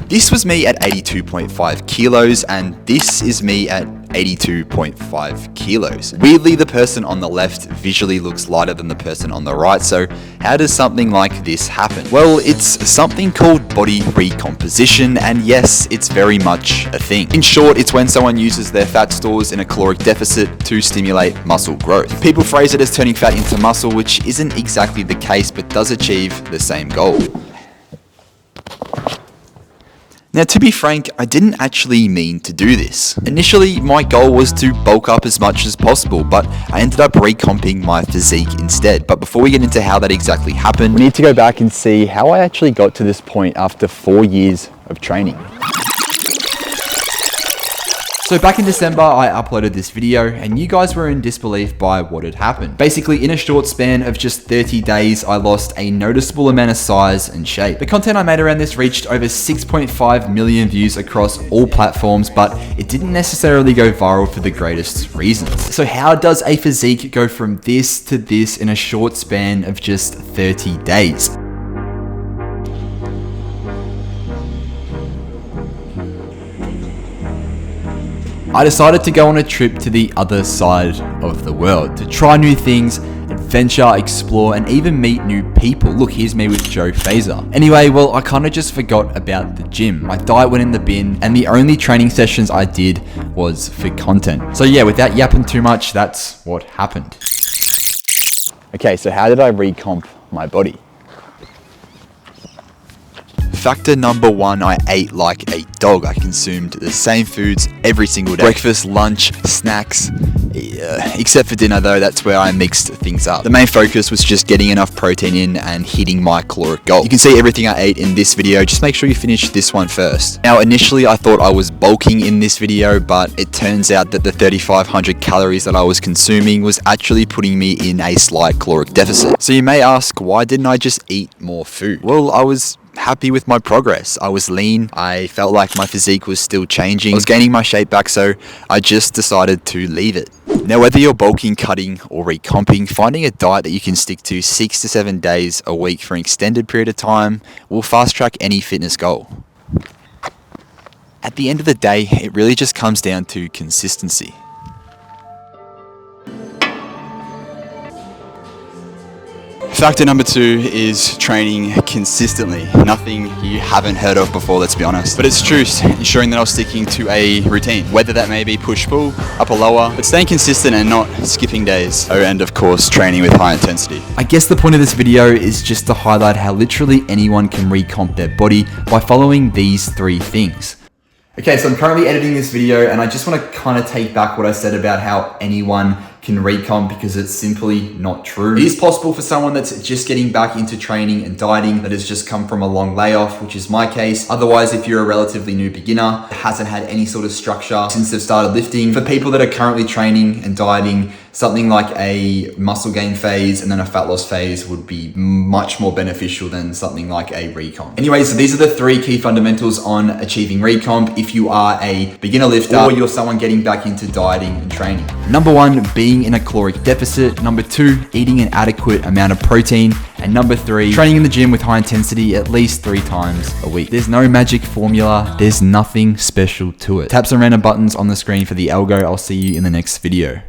This was me at 82.5 kilos, and this is me at 82.5 kilos. Weirdly, the person on the left visually looks lighter than the person on the right, so how does something like this happen? Well, it's something called body recomposition, and yes, it's very much a thing. In short, it's when someone uses their fat stores in a caloric deficit to stimulate muscle growth. People phrase it as turning fat into muscle, which isn't exactly the case, but does achieve the same goal. Now, to be frank, I didn't actually mean to do this. Initially, my goal was to bulk up as much as possible, but I ended up recomping my physique instead. But before we get into how that exactly happened, we need to go back and see how I actually got to this point after 4 years of training. So back in December, I uploaded this video and you guys were in disbelief by what had happened. Basically, in a short span of just 30 days, I lost a noticeable amount of size and shape. The content I made around this reached over 6.5 million views across all platforms, but it didn't necessarily go viral for the greatest reasons. So how does a physique go from this to this in a short span of just 30 days? I decided to go on a trip to the other side of the world to try new things, adventure, explore, and even meet new people. Look, here's me with Joe Fazer. Anyway, well, I kind of just forgot about the gym. My diet went in the bin, and the only training sessions I did was for content. So yeah, without yapping too much, that's what happened. Okay, so how did I recomp my body? Factor number one, I ate like a dog. I consumed the same foods every single day. Breakfast, lunch, snacks, except for dinner though, that's where I mixed things up. The main focus was just getting enough protein in and hitting my caloric goal. You can see everything I ate in this video, just make sure you finish this one first. Now initially I thought I was bulking in this video, but it turns out that the 3,500 calories that I was consuming was actually putting me in a slight caloric deficit. So you may ask, why didn't I just eat more food? Well, I was happy with my progress. I was lean. I felt like my physique was still changing. I was gaining my shape back, so I just decided to leave it. Now, whether you're bulking, cutting, or recomping, finding a diet that you can stick to 6 to 7 days a week for an extended period of time will fast track any fitness goal. At the end of the day, it really just comes down to consistency. Factor number two is training consistently. Nothing you haven't heard of before, let's be honest. But it's true, ensuring that I was sticking to a routine, whether that may be push-pull, upper lower, but staying consistent and not skipping days. Oh, and of course, training with high intensity. I guess the point of this video is just to highlight how literally anyone can recomp their body by following these 3 things. Okay, so I'm currently editing this video and I just want to kind of take back what I said about how anyone can recomp, because it's simply not true. It is possible for someone that's just getting back into training and dieting, that has just come from a long layoff, which is my case. Otherwise, if you're a relatively new beginner that hasn't had any sort of structure since they've started lifting, for people that are currently training and dieting, something like a muscle gain phase and then a fat loss phase would be much more beneficial than something like a recomp. Anyway, so these are the 3 key fundamentals on achieving recomp if you are a beginner lifter or you're someone getting back into dieting and training. Number 1, being in a caloric deficit. Number 2, eating an adequate amount of protein. And number 3, training in the gym with high intensity at least 3 times a week. There's no magic formula. There's nothing special to it. Tap some random buttons on the screen for the algo. I'll see you in the next video.